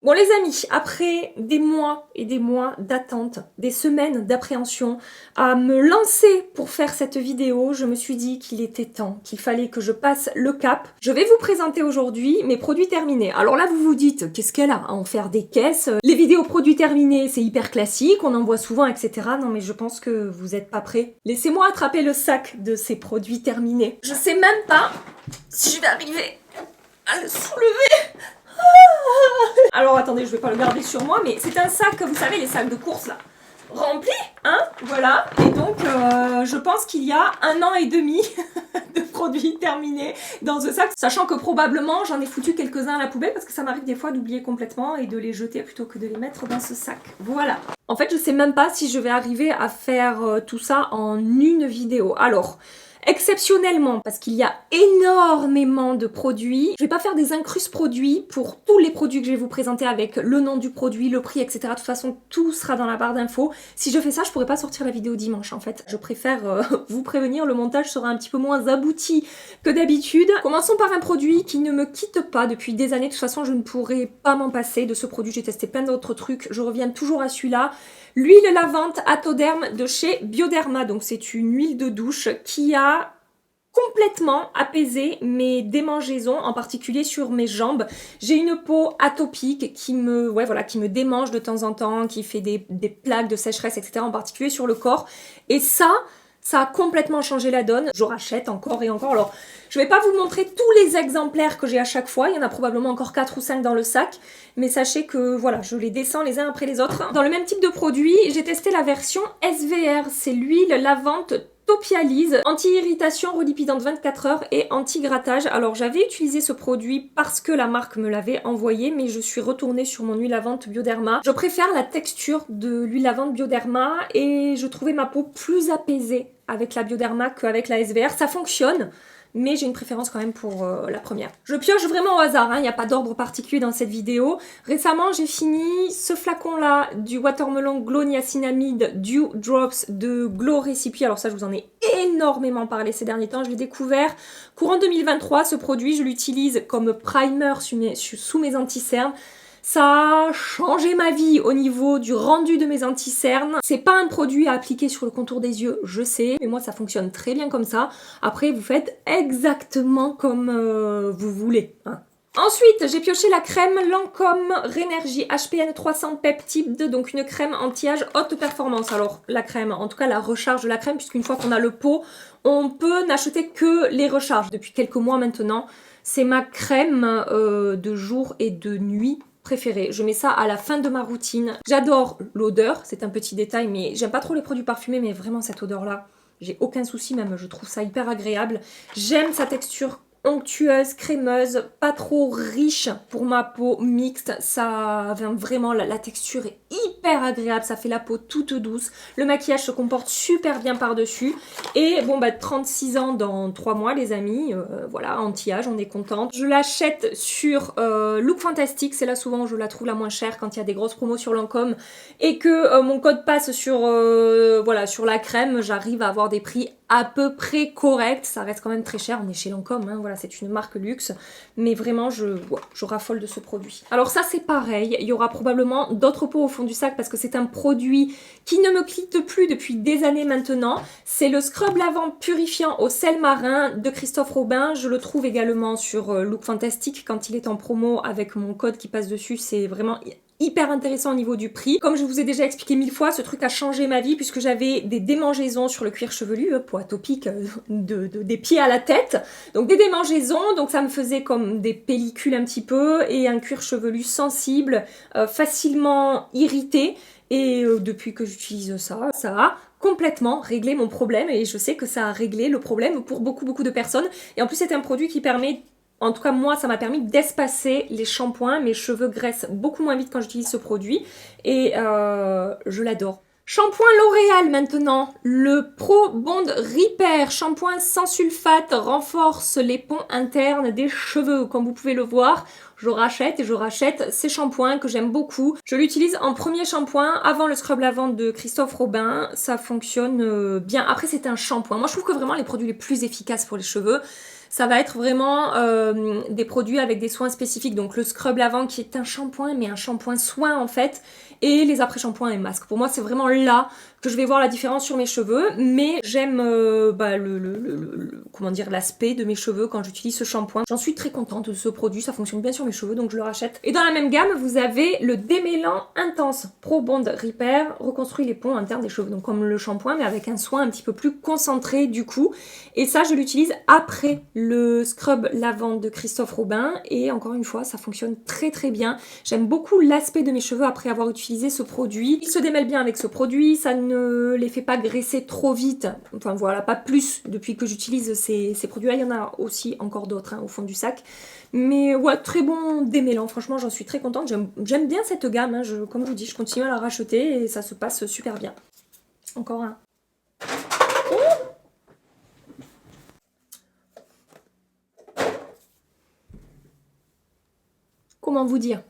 Bon les amis, après des mois et des mois d'attente, des semaines d'appréhension, à me lancer pour faire cette vidéo, je me suis dit qu'il était temps, qu'il fallait que je passe le cap. Je vais vous présenter aujourd'hui mes produits terminés. Alors là vous vous dites, qu'est-ce qu'elle a à en faire des caisses? Les vidéos produits terminés c'est hyper classique, on en voit souvent etc. Non mais je pense que vous êtes pas prêts. Laissez-moi attraper le sac de ces produits terminés. Je sais même pas si je vais arriver à le soulever. Alors attendez, je vais pas le garder sur moi, mais c'est un sac, vous savez, les sacs de course là, rempli, hein, voilà. Et donc, je pense qu'il y a 1 an et demi de produits terminés dans ce sac, sachant que probablement j'en ai foutu quelques-uns à la poubelle parce que ça m'arrive des fois d'oublier complètement et de les jeter plutôt que de les mettre dans ce sac. Voilà. En fait, je sais même pas si je vais arriver à faire tout ça en une vidéo. Alors, exceptionnellement, parce qu'il y a énormément de produits, je vais pas faire des incrustes produits pour tous les produits que je vais vous présenter avec le nom du produit, le prix, etc. De toute façon, tout sera dans la barre d'infos. Si je fais ça, je pourrais pas sortir la vidéo dimanche en fait. Je préfère vous prévenir, le montage sera un petit peu moins abouti que d'habitude. Commençons par un produit qui ne me quitte pas depuis des années. De toute façon, je ne pourrais pas m'en passer de ce produit. J'ai testé plein d'autres trucs. Je reviens toujours à celui-là. L'huile lavante Atoderm de chez Bioderma, donc c'est une huile de douche qui a complètement apaisé mes démangeaisons, en particulier sur mes jambes. J'ai une peau atopique qui me démange de temps en temps, qui fait des plaques de sécheresse, etc., en particulier sur le corps. Et ça a complètement changé la donne. Je rachète encore et encore. Alors, je vais pas vous montrer tous les exemplaires que j'ai à chaque fois. Il y en a probablement encore 4 ou 5 dans le sac. Mais sachez que, voilà, je les descends les uns après les autres. Dans le même type de produit, j'ai testé la version SVR. C'est l'huile lavante Topialise, anti-irritation, relipidante 24 heures et anti-grattage. Alors j'avais utilisé ce produit parce que la marque me l'avait envoyé, mais je suis retournée sur mon huile lavante Bioderma. Je préfère la texture de l'huile lavante Bioderma et je trouvais ma peau plus apaisée avec la Bioderma qu'avec la SVR. Ça fonctionne, mais j'ai une préférence quand même pour la première. Je pioche vraiment au hasard, il n'y a pas d'ordre particulier dans cette vidéo. Récemment, j'ai fini ce flacon-là du Watermelon Glow Niacinamide Dew Drops de Glow Recipe. Alors ça, je vous en ai énormément parlé ces derniers temps. Je l'ai découvert courant 2023. Ce produit, je l'utilise comme primer sous mes anti-cernes. Ça a changé ma vie au niveau du rendu de mes anti-cernes. C'est pas un produit à appliquer sur le contour des yeux, je sais, mais moi ça fonctionne très bien comme ça. Après, vous faites exactement comme vous voulez, hein. Ensuite, j'ai pioché la crème Lancôme Rénergie HPN 300 Peptide, donc une crème anti-âge haute performance. Alors, la crème, en tout cas la recharge de la crème, puisqu'une fois qu'on a le pot, on peut n'acheter que les recharges. Depuis quelques mois maintenant, c'est ma crème de jour et de nuit préférée. Je mets ça à la fin de ma routine. J'adore l'odeur, c'est un petit détail, mais j'aime pas trop les produits parfumés, mais vraiment cette odeur-là, j'ai aucun souci même, je trouve ça hyper agréable. J'aime sa texture onctueuse, crémeuse, pas trop riche pour ma peau mixte. Ça vient vraiment, la texture est hyper agréable, ça fait la peau toute douce. Le maquillage se comporte super bien par-dessus. Et bon, 36 ans dans 3 mois, les amis. Voilà, anti-âge, on est contente. Je l'achète sur Look Fantastic, c'est là souvent où je la trouve la moins chère quand il y a des grosses promos sur Lancôme. Et que mon code passe sur, sur la crème, j'arrive à avoir des prix à peu près corrects. Ça reste quand même très cher, on est chez Lancôme, hein, voilà, c'est une marque luxe, mais vraiment je raffole de ce produit. Alors ça c'est pareil, il y aura probablement d'autres pots au fond du sac parce que c'est un produit qui ne me quitte plus depuis des années maintenant. C'est le scrub lavant purifiant au sel marin de Christophe Robin. Je le trouve également sur Look Fantastic quand il est en promo avec mon code qui passe dessus. C'est vraiment hyper intéressant au niveau du prix. Comme je vous ai déjà expliqué 1000 fois, ce truc a changé ma vie puisque j'avais des démangeaisons sur le cuir chevelu, peau atopique des pieds à la tête. Donc des démangeaisons, donc ça me faisait comme des pellicules un petit peu et un cuir chevelu sensible, facilement irrité. Et depuis que j'utilise ça, ça a complètement réglé mon problème et je sais que ça a réglé le problème pour beaucoup de personnes. Et en plus c'est un produit qui permet, en tout cas moi ça m'a permis d'espacer les shampoings, mes cheveux graissent beaucoup moins vite quand j'utilise ce produit et je l'adore. Shampoing L'Oréal maintenant, le Pro Bond Repair, shampoing sans sulfate, renforce les ponts internes des cheveux, comme vous pouvez le voir. Je rachète ces shampoings que j'aime beaucoup. Je l'utilise en premier shampoing avant le scrub lavant de Christophe Robin, ça fonctionne bien. Après c'est un shampoing, moi je trouve que vraiment les produits les plus efficaces pour les cheveux, ça va être vraiment des produits avec des soins spécifiques. Donc le scrub lavant qui est un shampoing, mais un shampoing soin en fait, et les après-shampoings et masques. Pour moi, c'est vraiment là que je vais voir la différence sur mes cheveux, mais j'aime comment dire, l'aspect de mes cheveux quand j'utilise ce shampoing. J'en suis très contente de ce produit, ça fonctionne bien sur mes cheveux, donc je le rachète. Et dans la même gamme, vous avez le démêlant intense Pro Bond Repair, reconstruit les ponts internes des cheveux, donc comme le shampoing, mais avec un soin un petit peu plus concentré du coup. Et ça, je l'utilise après le scrub lavande de Christophe Robin, et encore une fois, ça fonctionne très très bien. J'aime beaucoup l'aspect de mes cheveux après avoir utilisé ce produit. Il se démêle bien avec ce produit, ça ne les fait pas graisser trop vite. Enfin voilà, pas plus depuis que j'utilise ces produits-là. Il y en a aussi encore d'autres au fond du sac. Mais ouais, très bon démêlant. Franchement, j'en suis très contente. J'aime bien cette gamme. Comme je vous dis, je continue à la racheter et ça se passe super bien. Encore un. Comment vous dire ?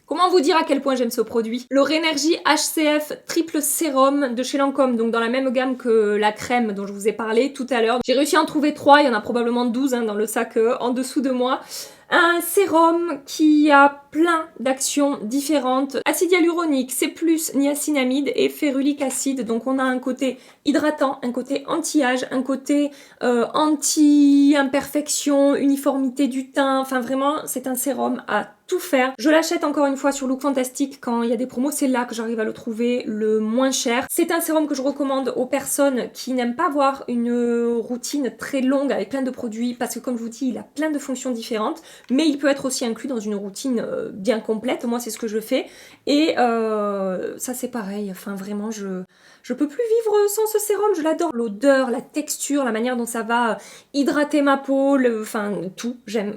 Comment vous dire à quel point j'aime ce produit? Le Rénergie HCF Triple Sérum de chez Lancôme, donc dans la même gamme que la crème dont je vous ai parlé tout à l'heure. J'ai réussi à en trouver 3, il y en a probablement 12 dans le sac en dessous de moi. Un sérum qui a plein d'actions différentes. Acide hyaluronique, C+, niacinamide et férulique acide. Donc on a un côté hydratant, un côté anti-âge, un côté anti-imperfection, uniformité du teint. Enfin vraiment, c'est un sérum à tout faire. Je l'achète encore une fois sur Look Fantastic quand il y a des promos. C'est là que j'arrive à le trouver le moins cher. C'est un sérum que je recommande aux personnes qui n'aiment pas avoir une routine très longue avec plein de produits parce que comme je vous dis, il a plein de fonctions différentes. Mais il peut être aussi inclus dans une routine bien complète. Moi, c'est ce que je fais. Et ça, c'est pareil. Enfin, vraiment, je peux plus vivre sans ce sérum. Je l'adore. L'odeur, la texture, la manière dont ça va hydrater ma peau, enfin, tout. J'aime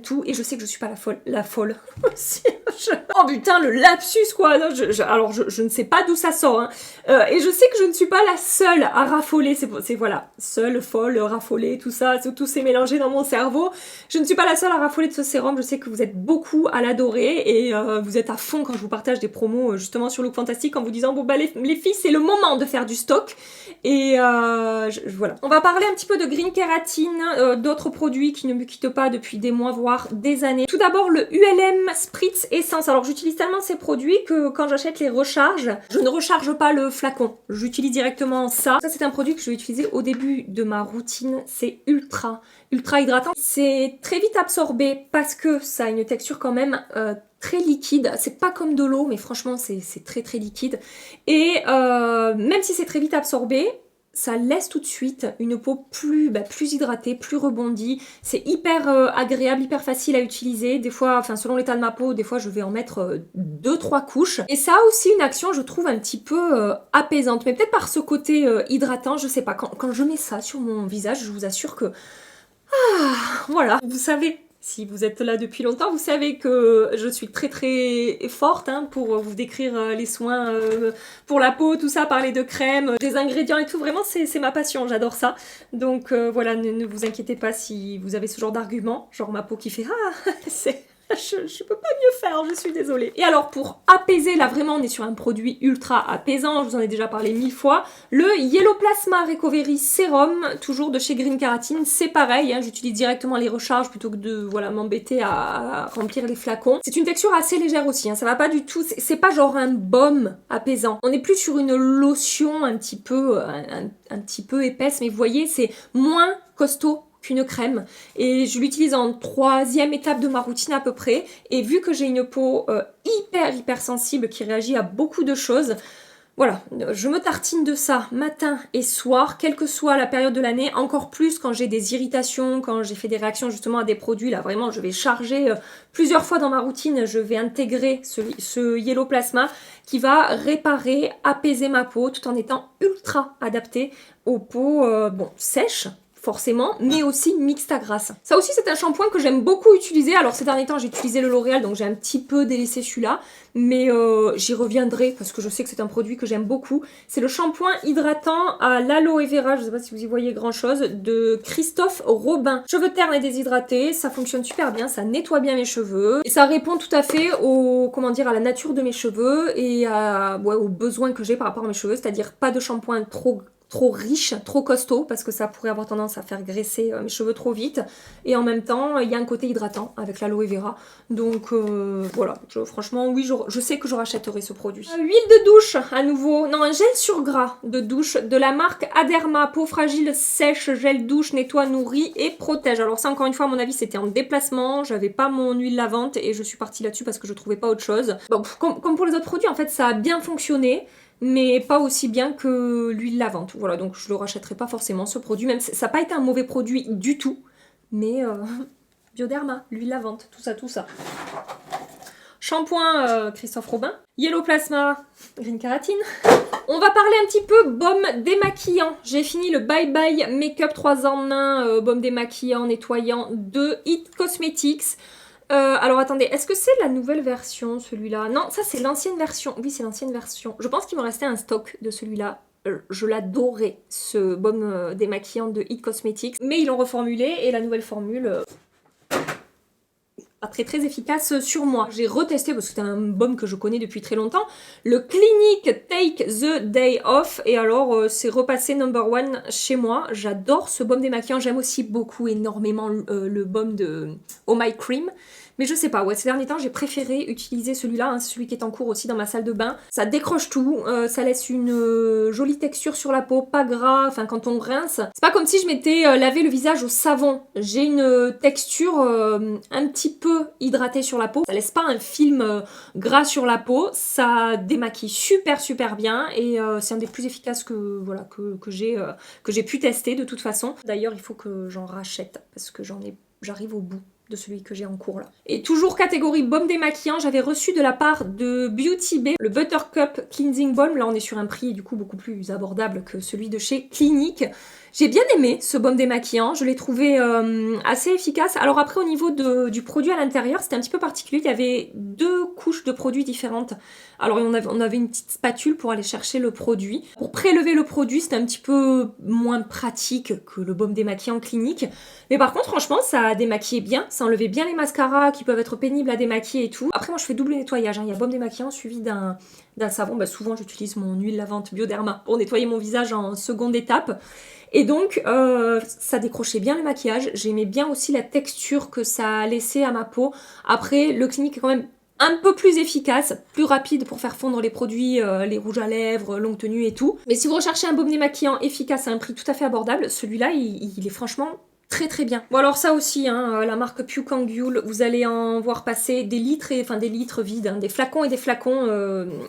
tout. Et je sais que je suis pas la folle. Oh putain, le lapsus, quoi. Non, alors, je ne sais pas d'où ça sort. Et je sais que je ne suis pas la seule à raffoler. C'est voilà, seule, folle, raffoler, tout ça. Tout s'est mélangé dans mon cerveau. Je ne suis pas la seule à raffoler de ce sérum, je sais que vous êtes beaucoup à l'adorer et vous êtes à fond quand je vous partage des promos justement sur Look Fantastic en vous disant bon bah les filles c'est le moment de faire du stock et voilà. On va parler un petit peu de Green Kératine, d'autres produits qui ne me quittent pas depuis des mois voire des années. Tout d'abord le ULM Spritz Essence. Alors j'utilise tellement ces produits que quand j'achète les recharges, je ne recharge pas le flacon, j'utilise directement ça. Ça c'est un produit que je vais utiliser au début de ma routine, c'est ultra hydratant. C'est très vite absorbé parce que ça a une texture quand même très liquide. C'est pas comme de l'eau, mais franchement c'est très liquide. Et même si c'est très vite absorbé, ça laisse tout de suite une peau plus hydratée, plus rebondie. C'est hyper agréable, hyper facile à utiliser. Des fois, enfin selon l'état de ma peau, des fois je vais en mettre 2-3 couches. Et ça a aussi une action, je trouve, un petit peu apaisante. Mais peut-être par ce côté hydratant, je sais pas. Quand je mets ça sur mon visage, je vous assure que voilà, vous savez, si vous êtes là depuis longtemps, vous savez que je suis très forte pour vous décrire les soins pour la peau, tout ça, parler de crème, des ingrédients et tout, vraiment c'est ma passion, j'adore ça. Donc voilà, ne vous inquiétez pas si vous avez ce genre d'argument, genre ma peau qui fait « Ah, c'est... » Je peux pas mieux faire, je suis désolée. Et alors pour apaiser, là vraiment on est sur un produit ultra apaisant, je vous en ai déjà parlé 1000 fois. Le Yellow Plasma Recovery Serum, toujours de chez Green Kératine, c'est pareil, j'utilise directement les recharges plutôt que de voilà, m'embêter à remplir les flacons. C'est une texture assez légère aussi, ça va pas du tout, c'est pas genre un baume apaisant. On est plus sur une lotion un petit peu épaisse, mais vous voyez c'est moins costaud qu'une crème et je l'utilise en 3e étape de ma routine à peu près et vu que j'ai une peau hyper sensible qui réagit à beaucoup de choses, voilà, je me tartine de ça matin et soir, quelle que soit la période de l'année, encore plus quand j'ai des irritations, quand j'ai fait des réactions justement à des produits, là vraiment je vais charger plusieurs fois dans ma routine, je vais intégrer ce Yellow Plasma qui va réparer, apaiser ma peau tout en étant ultra adapté aux peaux sèches, forcément, mais aussi mixte à grasse. Ça aussi c'est un shampoing que j'aime beaucoup utiliser. Alors ces derniers temps j'ai utilisé le L'Oréal donc j'ai un petit peu délaissé celui-là, mais j'y reviendrai parce que je sais que c'est un produit que j'aime beaucoup. C'est le shampoing hydratant à l'aloe vera, je sais pas si vous y voyez grand chose, de Christophe Robin. Cheveux ternes et déshydratés, ça fonctionne super bien, ça nettoie bien mes cheveux et ça répond tout à fait à la nature de mes cheveux et aux besoins que j'ai par rapport à mes cheveux, c'est-à-dire pas de shampoing trop trop riche, trop costaud, parce que ça pourrait avoir tendance à faire graisser mes cheveux trop vite. Et en même temps, il y a un côté hydratant avec l'aloe vera. Donc voilà, franchement, oui, je sais que je rachèterai ce produit. Huile de douche, à nouveau. Non, un gel sur gras de douche de la marque Aderma. Peau fragile, sèche, gel douche, nettoie, nourrit et protège. Alors ça, encore une fois, à mon avis, c'était en déplacement. J'avais pas mon huile lavante et je suis partie là-dessus parce que je trouvais pas autre chose. Bon, comme pour les autres produits, en fait, ça a bien fonctionné, mais pas aussi bien que l'huile lavante. Voilà, donc je le rachèterai pas forcément ce produit, même si ça n'a pas été un mauvais produit du tout, mais Bioderma, l'huile lavante, tout ça, tout ça. Shampoing Christophe Robin, Yellow Plasma, Green Keratin. On va parler un petit peu baume démaquillant. J'ai fini le Bye Bye Makeup 3 en 1 baume démaquillant nettoyant de It Cosmetics. Alors attendez, est-ce que c'est la nouvelle version celui-là? Non, ça c'est l'ancienne version. Oui, c'est l'ancienne version. Je pense qu'il me restait un stock de celui-là. Je l'adorais, ce baume démaquillant de It Cosmetics. Mais ils l'ont reformulé et la nouvelle formule... pas très efficace sur moi. J'ai retesté parce que c'est un baume que je connais depuis très longtemps. Le Clinique Take the Day Off. Et alors c'est repassé #1 chez moi. J'adore ce baume démaquillant. J'aime aussi beaucoup énormément le baume de Oh My Cream. Mais je sais pas, ouais, ces derniers temps, j'ai préféré utiliser celui-là, hein, celui qui est en cours aussi dans ma salle de bain. Ça décroche tout, ça laisse une jolie texture sur la peau, pas gras, enfin quand on rince. C'est pas comme si je m'étais lavé le visage au savon. J'ai une texture un petit peu hydratée sur la peau. Ça laisse pas un film gras sur la peau, ça démaquille super bien et c'est un des plus efficaces que j'ai pu tester de toute façon. D'ailleurs, il faut que j'en rachète parce que j'arrive au bout de celui que j'ai en cours là. Et toujours catégorie baume démaquillant, j'avais reçu de la part de Beauty Bay le Buttercup Cleansing Balm. Là on est sur un prix du coup beaucoup plus abordable que celui de chez Clinique. J'ai bien aimé ce baume démaquillant, je l'ai trouvé assez efficace. Alors après au niveau du produit à l'intérieur, c'était un petit peu particulier, il y avait 2 couches de produits différentes. Alors on avait une petite spatule pour aller chercher le produit. Pour prélever le produit, c'était un petit peu moins pratique que le baume démaquillant Clinique. Mais par contre franchement ça démaquillait bien, ça enlevait bien les mascaras qui peuvent être pénibles à démaquiller et tout. Après moi je fais double nettoyage, hein. Il y a baume démaquillant suivi d'un savon. Bah, souvent j'utilise mon huile lavante Bioderma pour nettoyer mon visage en seconde étape. Et donc, ça décrochait bien le maquillage. J'aimais bien aussi la texture que ça a laissé à ma peau. Après, le Clinique est quand même un peu plus efficace, plus rapide pour faire fondre les produits, les rouges à lèvres, longue tenue et tout. Mais si vous recherchez un baume démaquillant efficace à un prix tout à fait abordable, celui-là, il est franchement très bien. Bon alors ça aussi, hein, la marque Pucangule, vous allez en voir passer des litres, des litres vides, hein, des flacons et des flacons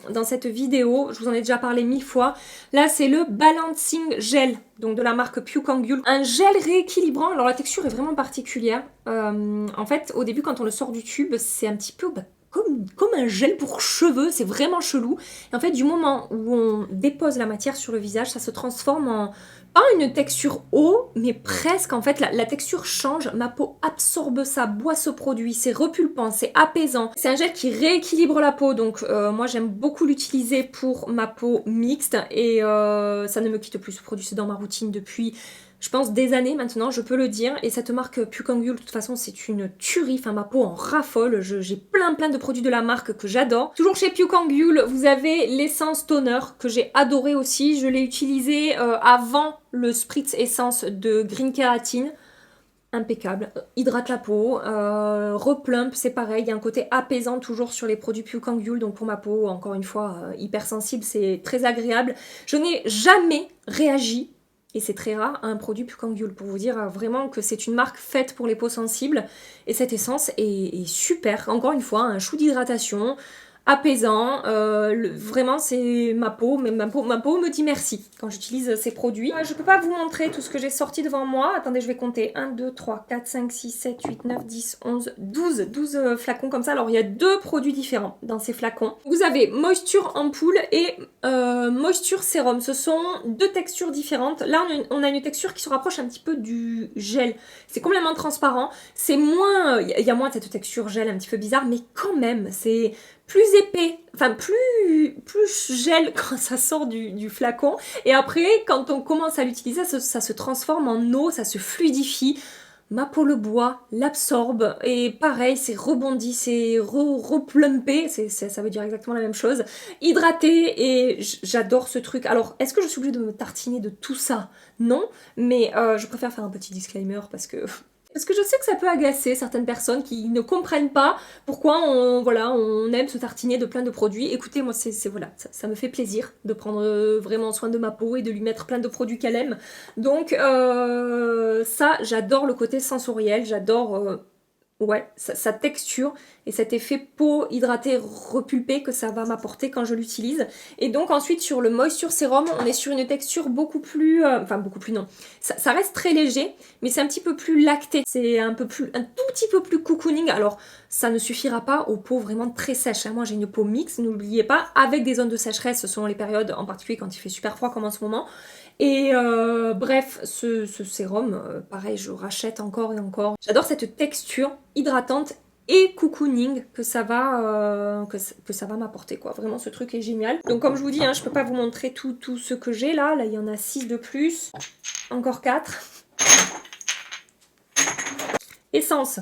dans cette vidéo. Je vous en ai déjà parlé 1000 fois. Là c'est le Balancing Gel, donc de la marque Pucangule. Un gel rééquilibrant, alors la texture est vraiment particulière. En fait au début quand on le sort du tube, c'est un petit peu... comme un gel pour cheveux, c'est vraiment chelou. Et en fait, du moment où on dépose la matière sur le visage, ça se transforme en, pas une texture eau, mais presque, en fait, la texture change. Ma peau absorbe ça, boit ce produit, c'est repulpant, c'est apaisant. C'est un gel qui rééquilibre la peau, donc moi j'aime beaucoup l'utiliser pour ma peau mixte et ça ne me quitte plus. Ce produit, c'est dans ma routine depuis... je pense des années maintenant, je peux le dire. Et cette marque Pucangule, de toute façon, c'est une tuerie. Enfin, ma peau en raffole. J'ai plein de produits de la marque que j'adore. Toujours chez Pucangule, vous avez l'essence toner que j'ai adoré aussi. Je l'ai utilisé avant le spritz essence de Green Keratin. Impeccable, hydrate la peau, replump, c'est pareil, il y a un côté apaisant toujours sur les produits Pucangule, donc pour ma peau, encore une fois, hypersensible, c'est très agréable. Je n'ai jamais réagi, et c'est très rare, à un produit Pucangule, pour vous dire vraiment que c'est une marque faite pour les peaux sensibles, et cette essence est super, encore une fois, un chou d'hydratation, apaisant, vraiment c'est ma peau, mais ma peau me dit merci quand j'utilise ces produits. Je peux pas vous montrer tout ce que j'ai sorti devant moi, attendez je vais compter, 1, 2, 3, 4, 5, 6, 7, 8, 9, 10, 11, 12 flacons comme ça. Alors il y a 2 produits différents dans ces flacons. Vous avez Moisture Ampoule et Moisture Sérum, ce sont 2 textures différentes. Là on a une texture qui se rapproche un petit peu du gel, c'est complètement transparent, c'est moins, il y a moins de cette texture gel un petit peu bizarre, mais quand même c'est plus épais, enfin plus gel quand ça sort du flacon, et après quand on commence à l'utiliser ça se transforme en eau, ça se fluidifie. ma peau le boit, l'absorbe, et pareil, c'est rebondi, c'est replumpé, ça veut dire exactement la même chose, hydraté, et j'adore ce truc. Alors, est-ce que je suis obligée de me tartiner de tout ça? Non, mais je préfère faire un petit disclaimer parce que je sais que ça peut agacer certaines personnes qui ne comprennent pas pourquoi on aime se tartiner de plein de produits. Écoutez, moi, voilà, ça me fait plaisir de prendre vraiment soin de ma peau et de lui mettre plein de produits qu'elle aime. Donc, ça, j'adore le côté sensoriel, j'adore ouais, sa texture et cet effet peau hydratée repulpée que ça va m'apporter quand je l'utilise. Et donc ensuite sur le Moisture Serum, on est sur une texture beaucoup plus... enfin beaucoup plus non. Ça reste très léger, mais c'est un petit peu plus lacté. C'est un tout petit peu plus cocooning. Alors ça ne suffira pas aux peaux vraiment très sèches, hein. Moi j'ai une peau mixte, n'oubliez pas, avec des zones de sécheresse selon les périodes, en particulier quand il fait super froid comme en ce moment. Et bref, ce sérum, pareil, je rachète encore et encore. J'adore cette texture hydratante et cocooning que ça va, que ça va m'apporter, quoi. Vraiment, ce truc est génial. Donc comme je vous dis, hein, je peux pas vous montrer tout ce que j'ai là. Là, il y en a 6 de plus. Encore 4. Essence.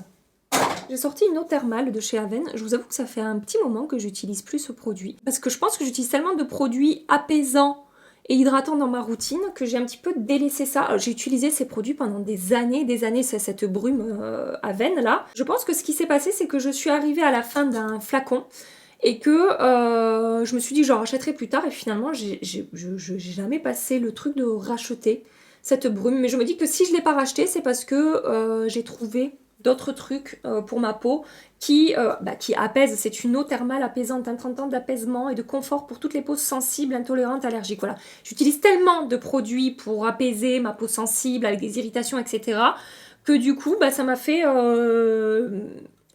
J'ai sorti une eau thermale de chez Aven. Je vous avoue que ça fait un petit moment que j'utilise plus ce produit. Parce que je pense que j'utilise tellement de produits apaisants et hydratants dans ma routine que j'ai un petit peu délaissé ça. J'ai utilisé ces produits pendant des années, c'est cette brume Aven là. Je pense que ce qui s'est passé, c'est que je suis arrivée à la fin d'un flacon et que je me suis dit que j'en rachèterai plus tard, et finalement j'ai jamais passé le truc de racheter cette brume. Mais je me dis que si je ne l'ai pas racheté, c'est parce que j'ai trouvé d'autres trucs pour ma peau qui apaisent. C'est une eau thermale apaisante, un 30 ans d'apaisement et de confort pour toutes les peaux sensibles, intolérantes, allergiques. Voilà. J'utilise tellement de produits pour apaiser ma peau sensible avec des irritations, etc., que du coup, ça m'a fait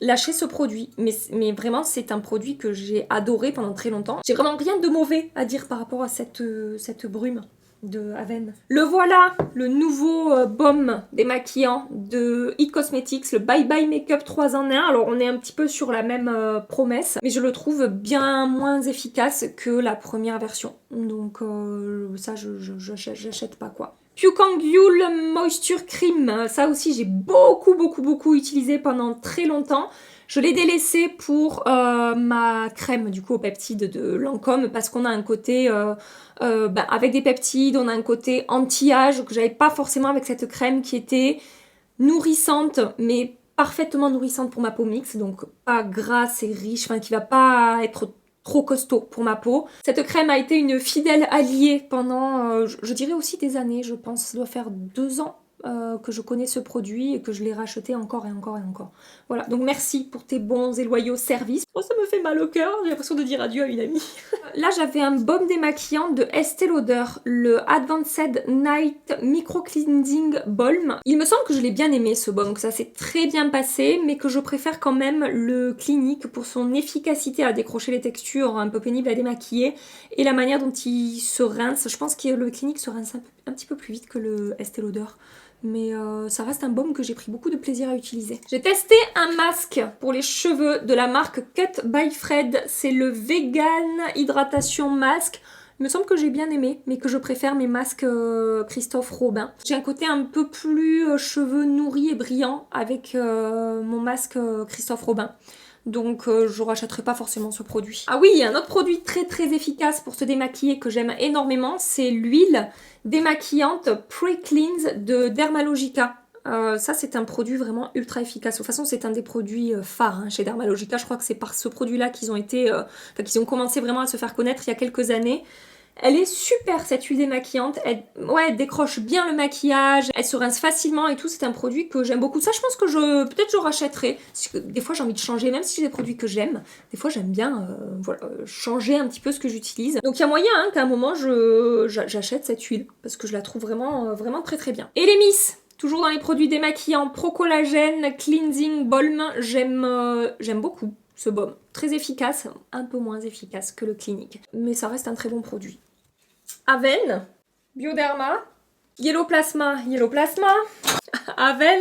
lâcher ce produit. Mais vraiment, c'est un produit que j'ai adoré pendant très longtemps. J'ai vraiment rien de mauvais à dire par rapport à cette brume de Aven. Le voilà, le nouveau baume démaquillant de It Cosmetics, le Bye Bye Makeup 3 en 1. Alors on est un petit peu sur la même promesse, mais je le trouve bien moins efficace que la première version. Donc ça, j'achète pas, quoi. Pucangule Moisture Cream, ça aussi j'ai beaucoup utilisé pendant très longtemps. Je l'ai délaissé pour ma crème du coup aux peptides de Lancôme, parce qu'on a un côté avec des peptides, on a un côté anti-âge que j'avais pas forcément avec cette crème qui était nourrissante, mais parfaitement nourrissante pour ma peau mixte, donc pas grasse et riche, enfin qui va pas être trop costaud pour ma peau. Cette crème a été une fidèle alliée pendant, je dirais aussi des années, je pense, ça doit faire 2 ans que je connais ce produit et que je l'ai racheté encore et encore et encore. Voilà, donc merci pour tes bons et loyaux services. Oh, ça me fait mal au cœur, j'ai l'impression de dire adieu à une amie. Là, j'avais un baume démaquillant de Estée Lauder, le Advanced Night Micro Cleansing Balm. Il me semble que je l'ai bien aimé ce baume, que ça s'est très bien passé, mais que je préfère quand même le Clinique pour son efficacité à décrocher les textures un peu pénibles à démaquiller et la manière dont il se rince. Je pense que le Clinique se rince un petit peu plus vite que le Estée Lauder. Mais ça reste un baume que j'ai pris beaucoup de plaisir à utiliser. J'ai testé un masque pour les cheveux de la marque Cut by Fred. C'est le Vegan Hydratation Mask. Il me semble que j'ai bien aimé, mais que je préfère mes masques Christophe Robin. J'ai un côté un peu plus cheveux nourris et brillants avec mon masque Christophe Robin. Donc je rachèterai pas forcément ce produit. Ah oui, il y a un autre produit très efficace pour se démaquiller que j'aime énormément, c'est l'huile démaquillante Pre-Cleanse de Dermalogica. Ça c'est un produit vraiment ultra efficace. De toute façon c'est un des produits phares hein, chez Dermalogica. Je crois que c'est par ce produit là qu'ils ont commencé vraiment à se faire connaître il y a quelques années. Elle est super cette huile démaquillante, elle décroche bien le maquillage, elle se rince facilement et tout, c'est un produit que j'aime beaucoup. Ça je pense que peut-être je rachèterai, parce que des fois j'ai envie de changer, même si j'ai des produits que j'aime, des fois j'aime bien changer un petit peu ce que j'utilise. Donc il y a moyen qu'à un moment j'achète cette huile, parce que je la trouve vraiment très bien. Et les Miss, toujours dans les produits démaquillants, Pro Collagène Cleansing Balm, j'aime beaucoup ce baume. Très efficace, un peu moins efficace que le Clinique, mais ça reste un très bon produit. Aven, Bioderma, Yellow Plasma, Aven,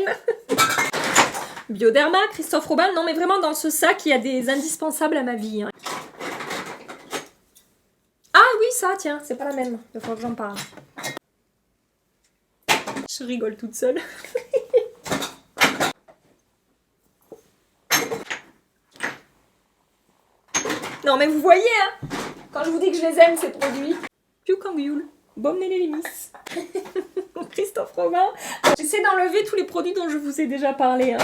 Bioderma, Christophe Robin. Non mais vraiment dans ce sac il y a des indispensables à ma vie. Hein. Ah oui ça tiens, c'est pas la même, il faut que j'en parle. Je rigole toute seule. Non mais vous voyez, hein, quand je vous dis que je les aime ces produits. Pucangule, Baume Nélémis, Christophe Robin. J'essaie d'enlever tous les produits dont je vous ai déjà parlé. Hein.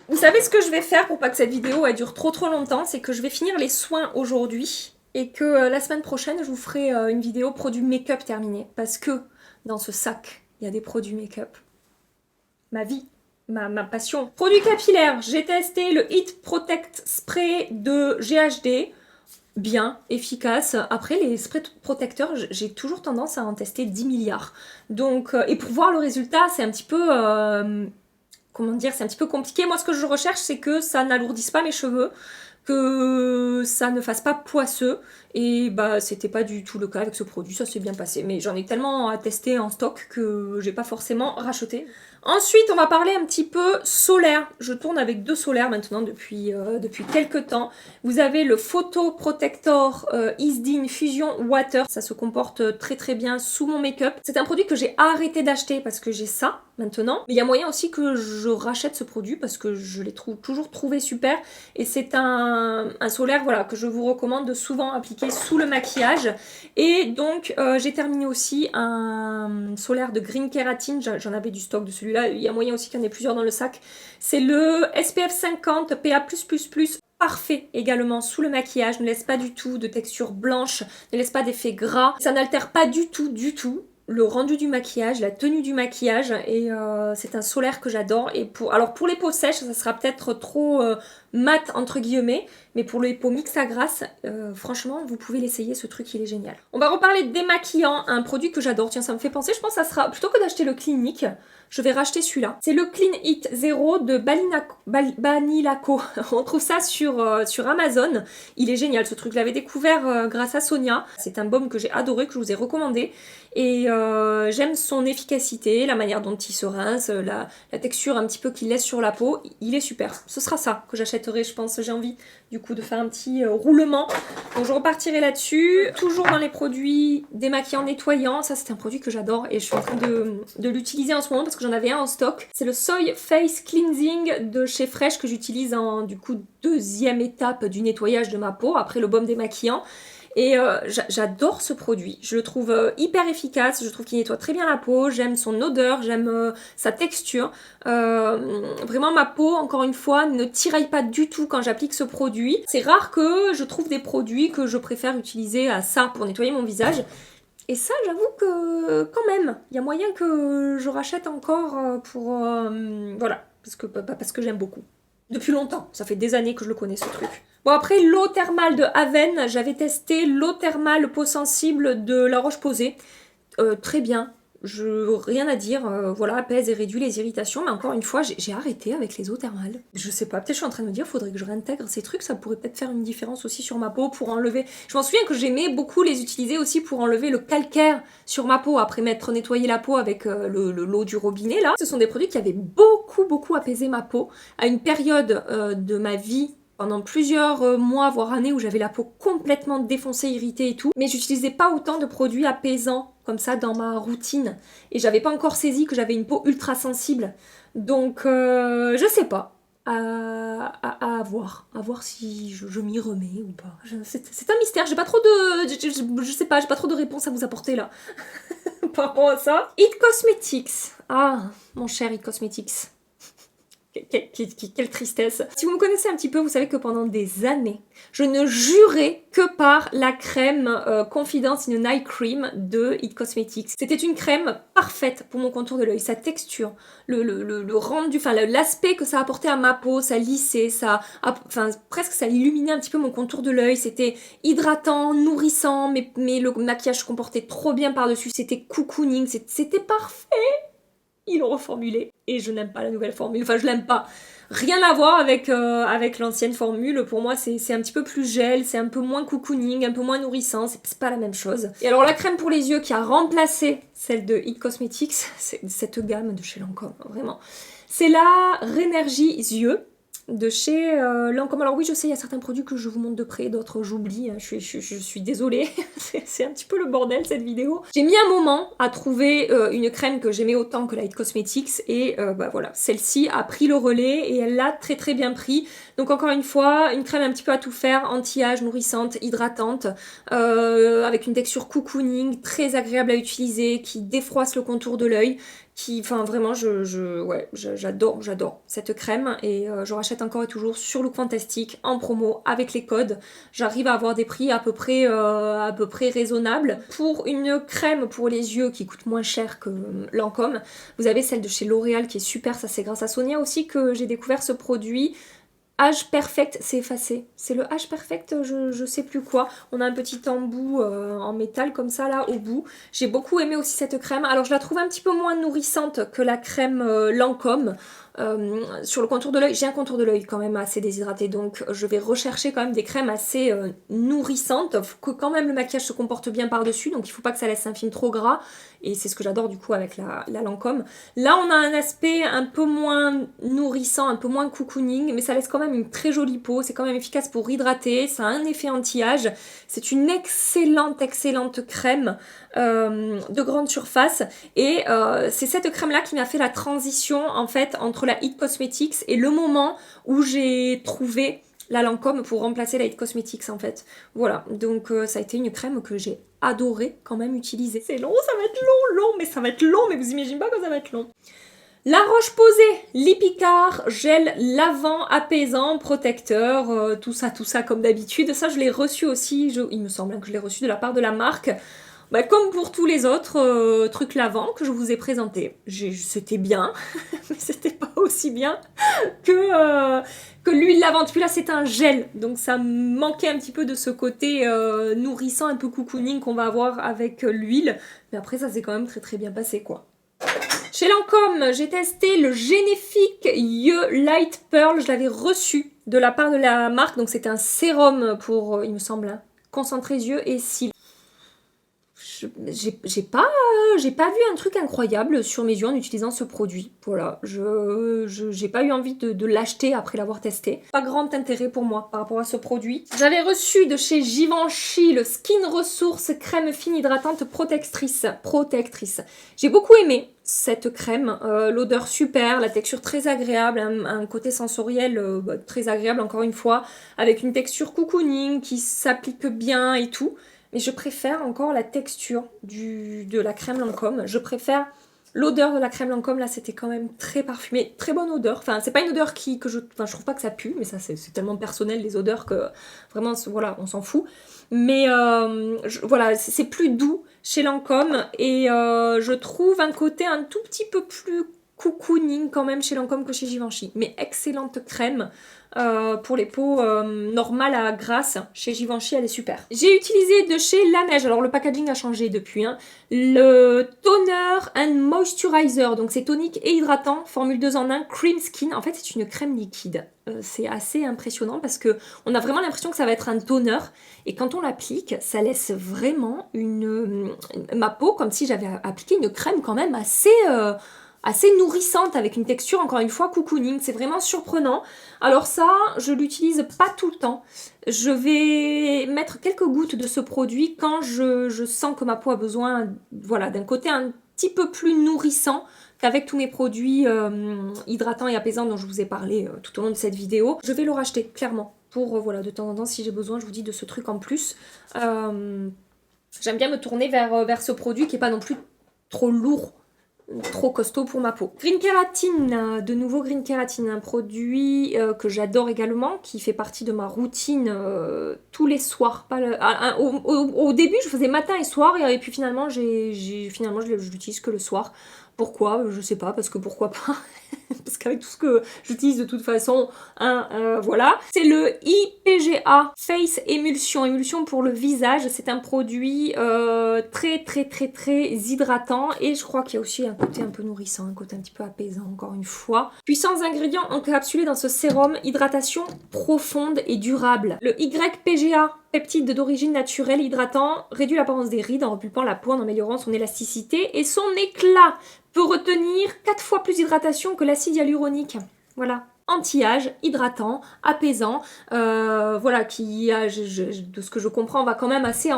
Vous savez ce que je vais faire pour pas que cette vidéo elle dure trop longtemps, c'est que je vais finir les soins aujourd'hui et que la semaine prochaine je vous ferai une vidéo produits make-up terminée. Parce que dans ce sac, il y a des produits make-up. Ma vie. Ma passion. Produits capillaires, j'ai testé le Heat Protect Spray de GHD. Bien, efficace. Après, les sprays protecteurs, j'ai toujours tendance à en tester 10 milliards. Donc, et pour voir le résultat, c'est un petit peu... comment dire, c'est un petit peu compliqué. Moi, ce que je recherche, c'est que ça n'alourdisse pas mes cheveux, que ça ne fasse pas poisseux. Et bah, c'était pas du tout le cas avec ce produit, ça s'est bien passé. Mais j'en ai tellement à tester en stock que j'ai pas forcément racheté. Ensuite, on va parler un petit peu solaire. Je tourne avec 2 solaires maintenant depuis quelques temps. Vous avez le Photo Protector Isdin Fusion Water. Ça se comporte très bien sous mon make-up. C'est un produit que j'ai arrêté d'acheter parce que j'ai ça maintenant. Mais il y a moyen aussi que je rachète ce produit parce que je l'ai toujours trouvé super. Et c'est un solaire voilà, que je vous recommande de souvent appliquer sous le maquillage. Et donc, j'ai terminé aussi un solaire de Green Keratin. J'en avais du stock de celui-là. Il y a moyen aussi qu'il y en ait plusieurs dans le sac. C'est le SPF 50 PA+++. Parfait également sous le maquillage. Ne laisse pas du tout de texture blanche. Ne laisse pas d'effet gras. Ça n'altère pas du tout le rendu du maquillage, la tenue du maquillage et c'est un solaire que j'adore. Et alors pour les peaux sèches, ça sera peut-être trop mat entre guillemets, mais pour les peaux mixtes à grasse, franchement, vous pouvez l'essayer, ce truc il est génial. On va reparler de démaquillant, un produit que j'adore. Tiens, ça me fait penser, je pense que ça sera, plutôt que d'acheter le Clinique, je vais racheter celui-là. C'est le Clean Hit Zero de Banilaco. On trouve ça sur Amazon. Il est génial ce truc. Je l'avais découvert grâce à Sonia. C'est un baume que j'ai adoré, que je vous ai recommandé. Et j'aime son efficacité, la manière dont il se rince, la texture un petit peu qu'il laisse sur la peau. Il est super. Ce sera ça que j'achèterai, je pense. J'ai envie du coup de faire un petit roulement. Donc je repartirai là-dessus. Toujours dans les produits démaquillants nettoyants. Ça c'est un produit que j'adore et je suis en train de l'utiliser en ce moment parce que j'en avais un en stock. C'est le Soy Face Cleansing de chez Fresh que j'utilise en du coup deuxième étape du nettoyage de ma peau après le baume démaquillant. Et j'adore ce produit, je le trouve hyper efficace, je trouve qu'il nettoie très bien la peau, j'aime son odeur, j'aime sa texture. Vraiment ma peau, encore une fois, ne tiraille pas du tout quand j'applique ce produit. C'est rare que je trouve des produits que je préfère utiliser à ça pour nettoyer mon visage. Et ça, j'avoue que quand même, il y a moyen que je rachète encore pour... voilà, parce que j'aime beaucoup. Depuis longtemps, ça fait des années que je le connais ce truc. Bon après l'eau thermale de Haven, j'avais testé l'eau thermale peau sensible de La Roche-Posay. Très bien, rien à dire, voilà, apaise et réduit les irritations, mais encore une fois, j'ai arrêté avec les eaux thermales. Je sais pas, peut-être je suis en train de me dire, faudrait que je réintègre ces trucs, ça pourrait peut-être faire une différence aussi sur ma peau pour enlever... Je m'en souviens que j'aimais beaucoup les utiliser aussi pour enlever le calcaire sur ma peau, après m'être nettoyé la peau avec l'eau du robinet là. Ce sont des produits qui avaient beaucoup apaisé ma peau à une période de ma vie pendant plusieurs mois, voire années, où j'avais la peau complètement défoncée, irritée et tout. Mais j'utilisais pas autant de produits apaisants comme ça dans ma routine. Et j'avais pas encore saisi que j'avais une peau ultra sensible. Donc, je sais pas. À voir. À voir si je m'y remets ou pas. C'est un mystère. J'ai pas trop de... Je sais pas, j'ai pas trop de réponses à vous apporter là. Par rapport à ça. It Cosmetics. Ah, mon cher It Cosmetics. Quelle tristesse. Si vous me connaissez un petit peu, vous savez que pendant des années, je ne jurais que par la crème Confidence in a Night Cream de It Cosmetics. C'était une crème parfaite pour mon contour de l'œil, sa texture, le rendu, enfin l'aspect que ça apportait à ma peau, ça lissait, enfin presque ça illuminait un petit peu mon contour de l'œil. C'était hydratant, nourrissant, mais le maquillage se comportait trop bien par-dessus. C'était cocooning, c'était parfait. Ils l'ont reformulé et je n'aime pas la nouvelle formule, enfin je l'aime pas. Rien à voir avec l'ancienne formule, pour moi c'est un petit peu plus gel, c'est un peu moins cocooning, un peu moins nourrissant, c'est pas la même chose. Et alors la crème pour les yeux qui a remplacé celle de It Cosmetics, c'est cette gamme de chez Lancôme, vraiment. C'est la Rénergie Yeux. de chez Lancôme. Alors oui, je sais, il y a certains produits que je vous montre de près, d'autres j'oublie, hein. Je suis désolée, c'est un petit peu le bordel cette vidéo. J'ai mis un moment à trouver une crème que j'aimais autant que la It Cosmetics et bah voilà, celle-ci a pris le relais et elle l'a très très bien pris. Donc encore une fois, une crème un petit peu à tout faire, anti-âge, nourrissante, hydratante, avec une texture cocooning, très agréable à utiliser, qui défroisse le contour de l'œil, qui, enfin vraiment, j'adore cette crème et je rachète encore et toujours sur Look Fantastic en promo avec les codes. J'arrive à avoir des prix à peu près raisonnables. Pour une crème pour les yeux qui coûte moins cher que Lancôme, vous avez celle de chez L'Oréal qui est super, ça c'est grâce à Sonia aussi que j'ai découvert ce produit. Âge Perfect, c'est effacé. C'est le Âge Perfect, je sais plus quoi. On a un petit embout en métal comme ça là au bout. J'ai beaucoup aimé aussi cette crème. Alors je la trouve un petit peu moins nourrissante que la crème Lancôme. Sur le contour de l'œil, j'ai un contour de l'œil quand même assez déshydraté, donc je vais rechercher quand même des crèmes assez nourrissantes, que quand même le maquillage se comporte bien par-dessus, donc il faut pas que ça laisse un film trop gras, et c'est ce que j'adore du coup avec la Lancôme. Là on a un aspect un peu moins nourrissant, un peu moins cocooning, mais ça laisse quand même une très jolie peau, c'est quand même efficace pour hydrater, ça a un effet anti-âge, c'est une excellente crème de grande surface, et c'est cette crème là qui m'a fait la transition en fait entre la It Cosmetics et le moment où j'ai trouvé la Lancôme pour remplacer la It Cosmetics en fait. Voilà, donc ça a été une crème que j'ai adoré quand même utiliser. C'est long, ça va être long, mais vous imaginez pas que ça va être long. La Roche-Posay, Lipicard, gel lavant, apaisant, protecteur, tout ça comme d'habitude. Ça je l'ai reçu aussi, il me semble que je l'ai reçu de la part de la marque. Bah, comme pour tous les autres trucs lavants que je vous ai présentés. C'était bien, mais c'était pas aussi bien que l'huile lavante. Puis là c'est un gel, donc ça manquait un petit peu de ce côté nourrissant, un peu cocooning qu'on va avoir avec l'huile. Mais après ça s'est quand même très très bien passé quoi. Chez Lancôme, j'ai testé le Génifique Yeux Light Pearl. Je l'avais reçu de la part de la marque, donc c'était un sérum pour, il me semble, hein, concentré yeux et cils. J'ai pas vu un truc incroyable sur mes yeux en utilisant ce produit. Voilà, j'ai pas eu envie de l'acheter après l'avoir testé. Pas grand intérêt pour moi par rapport à ce produit. J'avais reçu de chez Givenchy le Skin Ressource crème fine hydratante protectrice. J'ai beaucoup aimé cette crème, l'odeur super, la texture très agréable, un côté sensoriel très agréable encore une fois, avec une texture cocooning qui s'applique bien et tout. Mais je préfère encore la texture de la crème Lancôme. Je préfère l'odeur de la crème Lancôme. Là, c'était quand même très parfumé. Très bonne odeur. Enfin, c'est pas une odeur je trouve pas que ça pue. Mais ça, c'est tellement personnel, les odeurs, que vraiment, voilà, on s'en fout. Mais voilà, c'est plus doux chez Lancôme. Et je trouve un côté un tout petit peu plus cocooning quand même chez Lancôme que chez Givenchy. Mais excellente crème. Pour les peaux normales à grasse, chez Givenchy elle est super. J'ai utilisé de chez Laneige, alors le packaging a changé depuis, hein, le Toner and Moisturizer, donc c'est tonique et hydratant, formule 2 en 1, Cream Skin. En fait c'est une crème liquide, c'est assez impressionnant parce que on a vraiment l'impression que ça va être un toner et quand on l'applique ça laisse vraiment ma peau comme si j'avais appliqué une crème quand même assez nourrissante avec une texture encore une fois cocooning, c'est vraiment surprenant. Alors ça, je l'utilise pas tout le temps. Je vais mettre quelques gouttes de ce produit quand je sens que ma peau a besoin voilà, d'un côté un petit peu plus nourrissant qu'avec tous mes produits hydratants et apaisants dont je vous ai parlé tout au long de cette vidéo. Je vais le racheter, clairement, pour voilà, de temps en temps si j'ai besoin, je vous dis, de ce truc en plus. J'aime bien me tourner vers ce produit qui n'est pas non plus trop lourd, trop costaud pour ma peau. Green Kératine, de nouveau Green Kératine, un produit que j'adore également, qui fait partie de ma routine tous les soirs. Au début, je faisais matin et soir, et puis finalement, je l'utilise que le soir. Pourquoi? Je sais pas, parce que pourquoi pas. Parce qu'avec tout ce que j'utilise de toute façon, hein, voilà. C'est le IPGA Face Émulsion pour le visage. C'est un produit très hydratant et je crois qu'il y a aussi un côté un peu nourrissant, un côté un petit peu apaisant encore une fois. Puissants ingrédients encapsulés dans ce sérum, hydratation profonde et durable. Le YPGA peptide d'origine naturelle hydratant réduit l'apparence des rides en repulpant la peau, en améliorant son élasticité et son éclat. Peut retenir 4 fois plus d'hydratation que l'acide hyaluronique. Voilà. anti-âge, hydratant, apaisant, voilà, qui, de ce que je comprends, va quand même assez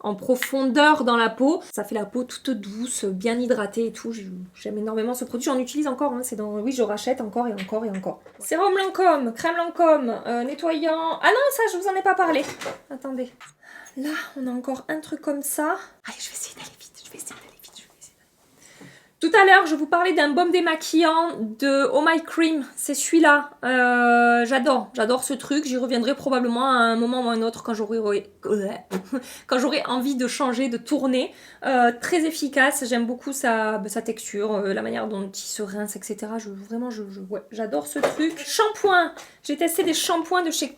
en profondeur dans la peau. Ça fait la peau toute douce, bien hydratée et tout. J'aime énormément ce produit. J'en utilise encore, hein, oui, je rachète encore et encore et encore. Sérum Lancôme, crème Lancôme, nettoyant... Ah non, ça, je vous en ai pas parlé. Attendez. Là, on a encore un truc comme ça. Allez, je vais essayer d'aller vite. Tout à l'heure, je vous parlais d'un baume démaquillant de Oh My Cream. C'est celui-là. J'adore ce truc. J'y reviendrai probablement à un moment ou à un autre quand j'aurai envie de changer, de tourner. Très efficace. J'aime beaucoup sa texture, la manière dont il se rince, etc. Ouais, j'adore ce truc. Shampoing. J'ai testé des shampoings de chez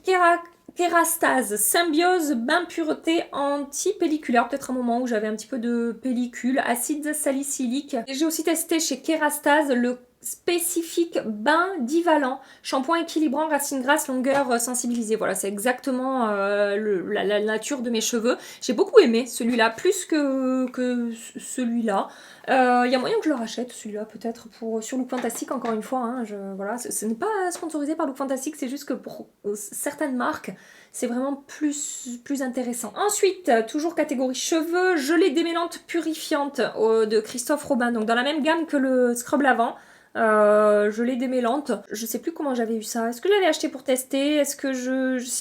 Kerastase, Symbiose, bain pureté anti-pelliculaire, peut-être un moment où j'avais un petit peu de pellicule, acide salicylique. J'ai aussi testé chez Kerastase le spécifique bain divalant, shampoing équilibrant, racines grasses, longueur sensibilisée. Voilà, c'est exactement la nature de mes cheveux. J'ai beaucoup aimé celui-là, plus que celui-là. Il y a moyen que je le rachète celui-là peut-être sur Look Fantastic encore une fois, hein, voilà, ce n'est pas sponsorisé par Look Fantastic, c'est juste que pour certaines marques c'est vraiment plus intéressant. Ensuite, toujours catégorie cheveux, gelée démêlante purifiante de Christophe Robin, donc dans la même gamme que le scrub lavant. Gelée démêlante, je sais plus comment j'avais eu ça, est-ce que je l'avais acheté pour tester, est-ce que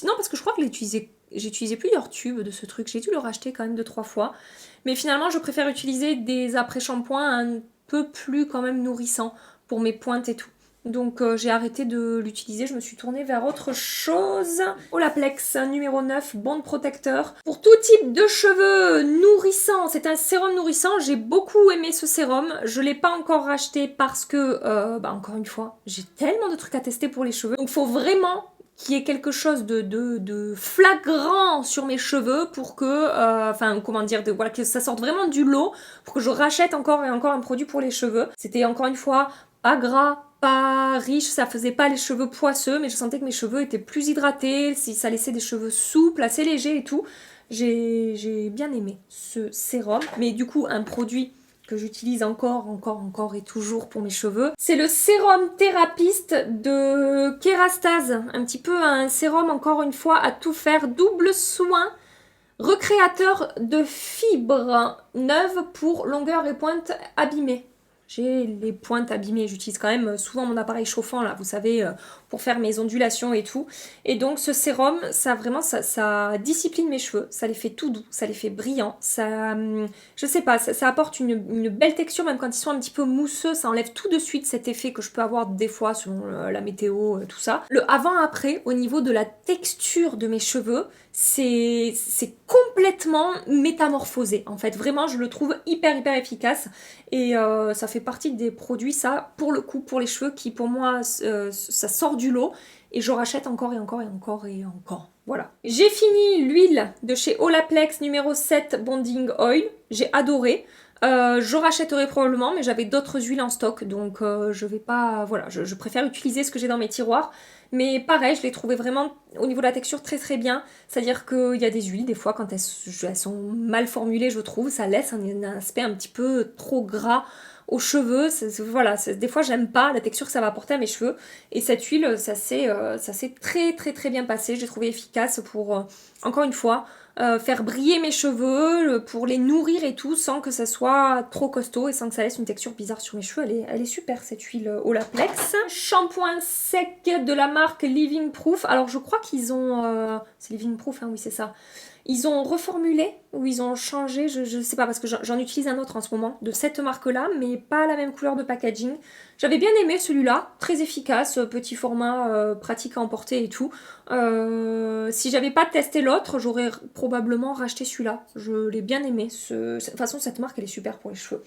non, parce que je crois que j'ai utilisé plusieurs tubes de ce truc, j'ai dû le racheter quand même 2-3 fois. Mais finalement, je préfère utiliser des après-shampoings un peu plus quand même nourrissants pour mes pointes et tout. Donc j'ai arrêté de l'utiliser, je me suis tournée vers autre chose. Olaplex numéro 9, bande protecteur. Pour tout type de cheveux nourrissants, c'est un sérum nourrissant, j'ai beaucoup aimé ce sérum. Je ne l'ai pas encore racheté parce que, encore une fois, j'ai tellement de trucs à tester pour les cheveux. Donc il faut vraiment qu'il y ait quelque chose de flagrant sur mes cheveux pour que, voilà, que ça sorte vraiment du lot, pour que je rachète encore et encore un produit pour les cheveux. C'était encore une fois pas gras, pas riche, ça faisait pas les cheveux poisseux, mais je sentais que mes cheveux étaient plus hydratés, ça laissait des cheveux souples, assez légers et tout. J'ai bien aimé ce sérum, mais du coup un produit que j'utilise encore et toujours pour mes cheveux. C'est le sérum thérapiste de Kerastase. Un petit peu un sérum, encore une fois, à tout faire. Double soin, recréateur de fibres neuves pour longueur et pointe abîmées. J'ai les pointes abîmées, j'utilise quand même souvent mon appareil chauffant là, vous savez, pour faire mes ondulations et tout. Et donc ce sérum, ça discipline mes cheveux, ça les fait tout doux, ça les fait brillants, je sais pas, ça apporte une belle texture, même quand ils sont un petit peu mousseux, ça enlève tout de suite cet effet que je peux avoir des fois selon la météo, tout ça. Le avant-après, au niveau de la texture de mes cheveux, c'est complètement métamorphosé en fait, vraiment je le trouve hyper efficace et ça fait partie des produits, ça pour le coup, pour les cheveux, qui pour moi ça sort du lot et je rachète encore et encore et encore et encore. Voilà. J'ai fini l'huile de chez Olaplex numéro 7 Bonding Oil, j'ai adoré. Je rachèterai probablement, mais j'avais d'autres huiles en stock, donc je vais pas... Voilà, je préfère utiliser ce que j'ai dans mes tiroirs. Mais pareil, je l'ai trouvé vraiment au niveau de la texture très bien. C'est-à-dire qu'il y a des huiles, des fois, quand elles sont mal formulées, je trouve, ça laisse un aspect un petit peu trop gras aux cheveux. Voilà, des fois, j'aime pas la texture que ça va apporter à mes cheveux. Et cette huile, ça s'est très bien passé. J'ai trouvé efficace pour, encore une fois, faire briller mes cheveux, pour les nourrir et tout, sans que ça soit trop costaud et sans que ça laisse une texture bizarre sur mes cheveux. Elle est super cette huile Olaplex. Shampoing sec de la marque Living Proof. Alors je crois qu'ils ont... c'est Living Proof, hein, oui c'est ça. Ils ont reformulé ou ils ont changé, je sais pas, parce que j'en utilise un autre en ce moment, de cette marque-là, mais pas la même couleur de packaging. J'avais bien aimé celui-là, très efficace, petit format, pratique à emporter et tout. Si j'avais pas testé l'autre, j'aurais probablement racheté celui-là. Je l'ai bien aimé. De toute façon, cette marque, elle est super pour les cheveux.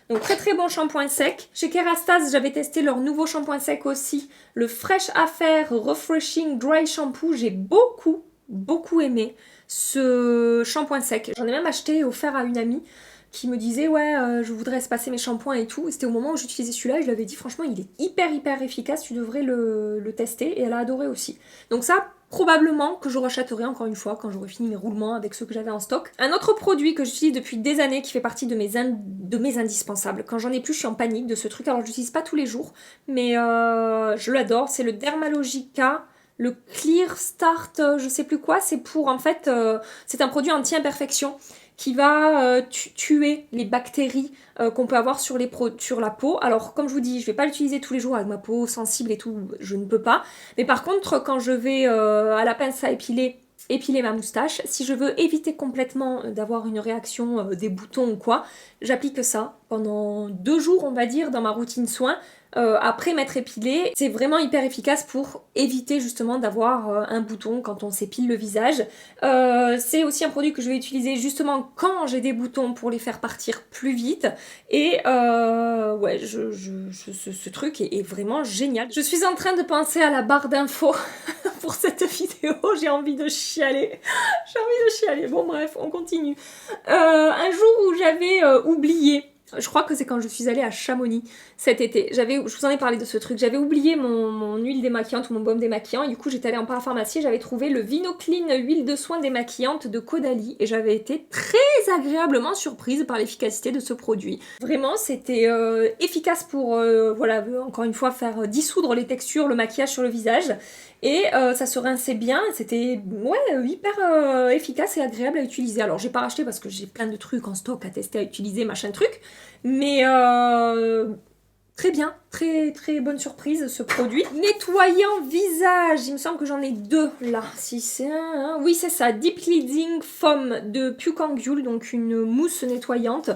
Donc très bon shampoing sec. Chez Kerastase, j'avais testé leur nouveau shampoing sec aussi, le Fresh Affair Refreshing Dry Shampoo. J'ai beaucoup aimé ce shampoing sec. J'en ai même acheté et offert à une amie qui me disait ouais je voudrais espacer mes shampoings et tout. C'était au moment où j'utilisais celui-là et je lui avais dit franchement il est hyper efficace, tu devrais le tester, et elle a adoré aussi. Donc ça Probablement que je rachèterai encore une fois quand j'aurai fini mes roulements avec ceux que j'avais en stock. Un autre produit que j'utilise depuis des années qui fait partie de mes indispensables. Quand j'en ai plus, je suis en panique de ce truc. Alors je l'utilise pas tous les jours, mais je l'adore. C'est le Dermalogica, le Clear Start, je sais plus quoi. C'est pour en fait, c'est un produit anti-imperfection qui va tuer les bactéries qu'on peut avoir sur la peau. Alors comme je vous dis, je vais pas l'utiliser tous les jours avec ma peau sensible et tout, je ne peux pas. Mais par contre, quand je vais à la pince à épiler ma moustache, si je veux éviter complètement d'avoir une réaction des boutons ou quoi, j'applique ça pendant 2 jours, on va dire, dans ma routine soin. Après m'être épilé, c'est vraiment hyper efficace pour éviter justement d'avoir un bouton quand on s'épile le visage. C'est aussi un produit que je vais utiliser justement quand j'ai des boutons pour les faire partir plus vite. Et ouais, ce truc est vraiment génial. Je suis en train de penser à la barre d'infos pour cette vidéo, j'ai envie de chialer. J'ai envie de chialer. Bon bref, on continue. Un jour où j'avais oublié, je crois que c'est quand je suis allée à Chamonix cet été. Je vous en ai parlé de ce truc. J'avais oublié mon huile démaquillante ou mon baume démaquillant. Et du coup, j'étais allée en parapharmacie et j'avais trouvé le Vinoclean huile de soin démaquillante de Caudalie. Et j'avais été très agréablement surprise par l'efficacité de ce produit. Vraiment, c'était efficace pour, voilà, encore une fois, faire dissoudre les textures, le maquillage sur le visage. Et ça se rinçait bien, c'était ouais, hyper efficace et agréable à utiliser. Alors j'ai pas racheté parce que j'ai plein de trucs en stock à tester, à utiliser, machin truc. Mais très bien, très très bonne surprise ce produit. Nettoyant visage, il me semble que j'en ai 2 là. Si c'est oui c'est ça, Deep Cleansing Foam de Pucangul, donc une mousse nettoyante.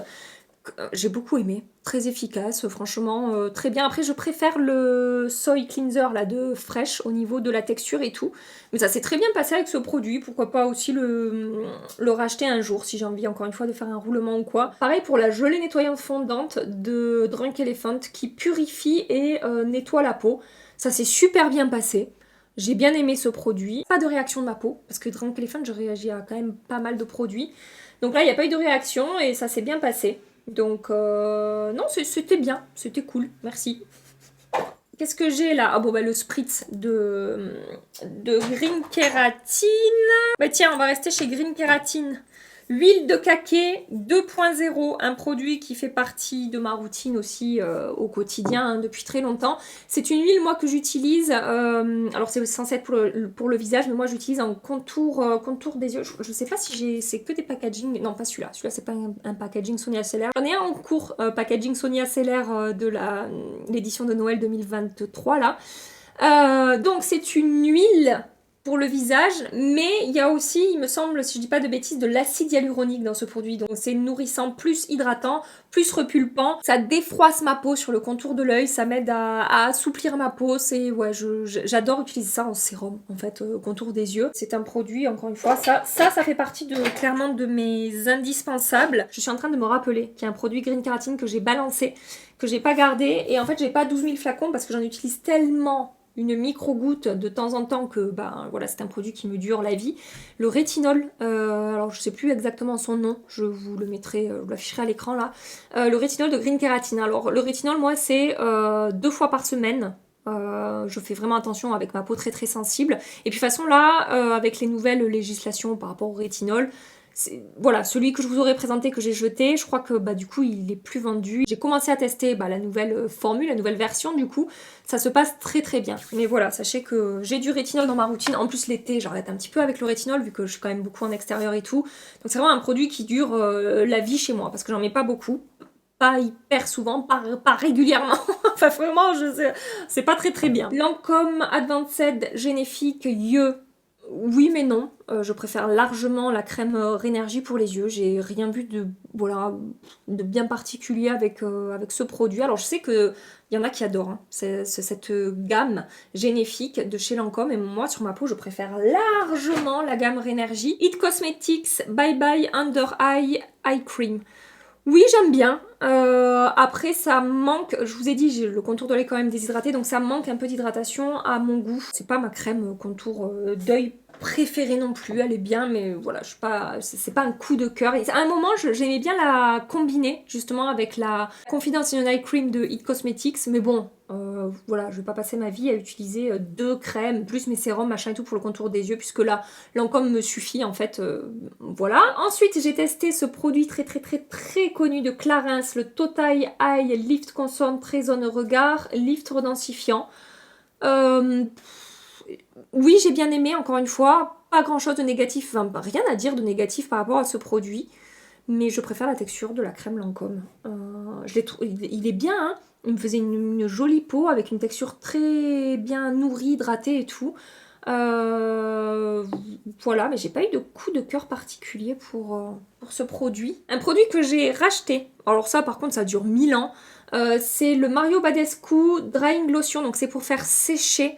J'ai beaucoup aimé, très efficace, franchement, très bien. Après, je préfère le Soy Cleanser là de Fresh au niveau de la texture et tout. Mais ça s'est très bien passé avec ce produit. Pourquoi pas aussi le racheter un jour si j'ai envie encore une fois de faire un roulement ou quoi. Pareil pour la gelée nettoyante fondante de Drunk Elephant qui purifie et nettoie la peau. Ça s'est super bien passé. J'ai bien aimé ce produit. Pas de réaction de ma peau, parce que Drunk Elephant, je réagis à quand même pas mal de produits. Donc là, il n'y a pas eu de réaction et ça s'est bien passé. Donc non, c'était bien, c'était cool, merci. Qu'est-ce que j'ai là? Ah bon, bah le spritz de Green Kératine. Bah tiens, on va rester chez Green Kératine. L'huile de Kake 2.0, un produit qui fait partie de ma routine aussi au quotidien hein, depuis très longtemps. C'est une huile moi que j'utilise, alors c'est censé être pour le visage, mais moi j'utilise en contour des yeux. Je sais pas si c'est que des packaging, non pas celui-là, celui-là c'est pas un packaging Sonia Seller. J'en ai un en cours, packaging Sonia Seller de l'édition de Noël 2023 là. Donc c'est une huile pour le visage, mais il y a aussi, il me semble, si je dis pas de bêtises, de l'acide hyaluronique dans ce produit. Donc c'est nourrissant, plus hydratant, plus repulpant. Ça défroisse ma peau sur le contour de l'œil, ça m'aide à assouplir ma peau. C'est ouais, j'adore utiliser ça en sérum, en fait, au contour des yeux. C'est un produit, encore une fois, ça fait partie clairement de mes indispensables. Je suis en train de me rappeler qu'il y a un produit Green Kératine que j'ai balancé, que j'ai pas gardé, et en fait j'ai pas 12 000 flacons parce que j'en utilise tellement une micro-goutte de temps en temps que ben voilà, c'est un produit qui me dure la vie. Le rétinol, alors je sais plus exactement son nom, je vous le mettrai, je l'afficherai à l'écran là. Le rétinol de Green Kératine. Alors le rétinol, moi c'est 2 fois par semaine. Je fais vraiment attention avec ma peau très très sensible. Et puis de toute façon là, avec les nouvelles législations par rapport au rétinol, voilà, celui que je vous aurais présenté que j'ai jeté, je crois que bah, du coup il est plus vendu. J'ai commencé à tester la nouvelle formule, la nouvelle version du coup, ça se passe très très bien. Mais voilà, sachez que j'ai du rétinol dans ma routine, en plus l'été j'arrête un petit peu avec le rétinol vu que je suis quand même beaucoup en extérieur et tout. Donc c'est vraiment un produit qui dure la vie chez moi parce que j'en mets pas beaucoup. Pas hyper souvent, pas régulièrement. Enfin vraiment, c'est pas très très bien. Lancôme Advanced Genifique Yeux. Oui mais non, je préfère largement la crème Rénergie pour les yeux. J'ai rien vu de bien particulier avec ce produit. Alors je sais qu'il y en a qui adorent hein. C'est cette gamme généfique de chez Lancôme et moi sur ma peau je préfère largement la gamme Rénergie. It Cosmetics Bye Bye Under Eye Eye Cream. Oui, j'aime bien. Après, ça manque, je vous ai dit, le contour de lait est quand même déshydraté, donc ça manque un peu d'hydratation à mon goût. C'est pas ma crème contour d'œil préférée non plus, elle est bien, mais voilà, je suis pas, c'est pas un coup de cœur. Et à un moment, j'aimais bien la combiner justement avec la Confidence in an Eye Cream de It Cosmetics, mais bon, voilà, je vais pas passer ma vie à utiliser deux crèmes, plus mes sérums, machin et tout pour le contour des yeux, puisque là, Lancôme me suffit en fait, voilà. Ensuite, j'ai testé ce produit très connu de Clarins, le Total Eye Lift Concentré Zone Regard, Lift Redensifiant. Euh, oui, j'ai bien aimé, encore une fois, pas grand chose de négatif, enfin, rien à dire de négatif par rapport à ce produit, mais je préfère la texture de la crème Lancôme. Il est bien, hein. Il me faisait une jolie peau avec une texture très bien nourrie, hydratée et tout. Euh, voilà, mais j'ai pas eu de coup de cœur particulier pour ce produit. Un produit que j'ai racheté, alors ça par contre ça dure 1000 ans, c'est le Mario Badescu Drying Lotion, donc c'est pour faire sécher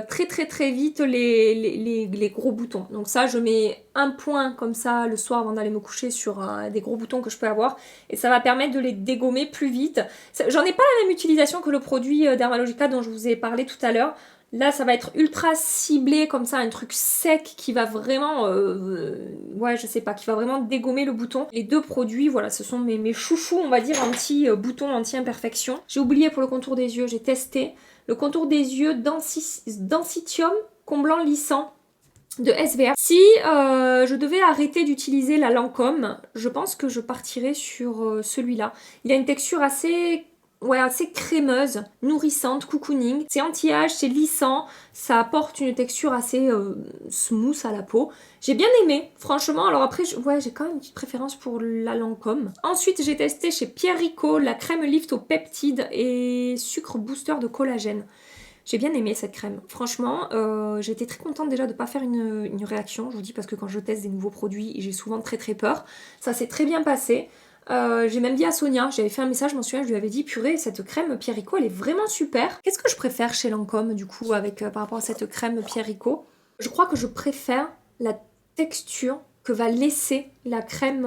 très vite les gros boutons. Donc ça, je mets un point comme ça le soir avant d'aller me coucher sur des gros boutons que je peux avoir et ça va permettre de les dégommer plus vite. J'en ai pas la même utilisation que le produit Dermalogica dont je vous ai parlé tout à l'heure. Là, ça va être ultra ciblé comme ça, un truc sec qui va vraiment, ouais, je sais pas, qui va vraiment dégommer le bouton. Les deux produits, voilà, ce sont mes chouchous, on va dire, anti-bouton, anti-imperfection. J'ai oublié pour le contour des yeux, j'ai testé le contour des yeux Densitium comblant lissant de SVR. Si je devais arrêter d'utiliser la Lancôme, je pense que je partirais sur celui-là. Il a une texture assez, ouais, assez crémeuse, nourrissante, cocooning. C'est anti-âge, c'est lissant, ça apporte une texture assez smooth à la peau. J'ai bien aimé, franchement. Alors après, ouais, j'ai quand même une petite préférence pour la Lancôme. Ensuite, j'ai testé chez Pierre Rico la crème lift aux peptides et sucre booster de collagène. J'ai bien aimé cette crème. Franchement, j'ai été très contente déjà de ne pas faire une réaction. Je vous dis parce que quand je teste des nouveaux produits, j'ai souvent très peur. Ça s'est très bien passé. J'ai même dit à Sonia, j'avais fait un message, je m'en souviens, je lui avais dit purée, cette crème Pierre Rico, elle est vraiment super. Qu'est-ce que je préfère chez Lancôme du coup avec par rapport à cette crème Pierre Rico? Je crois que je préfère la texture que va laisser la crème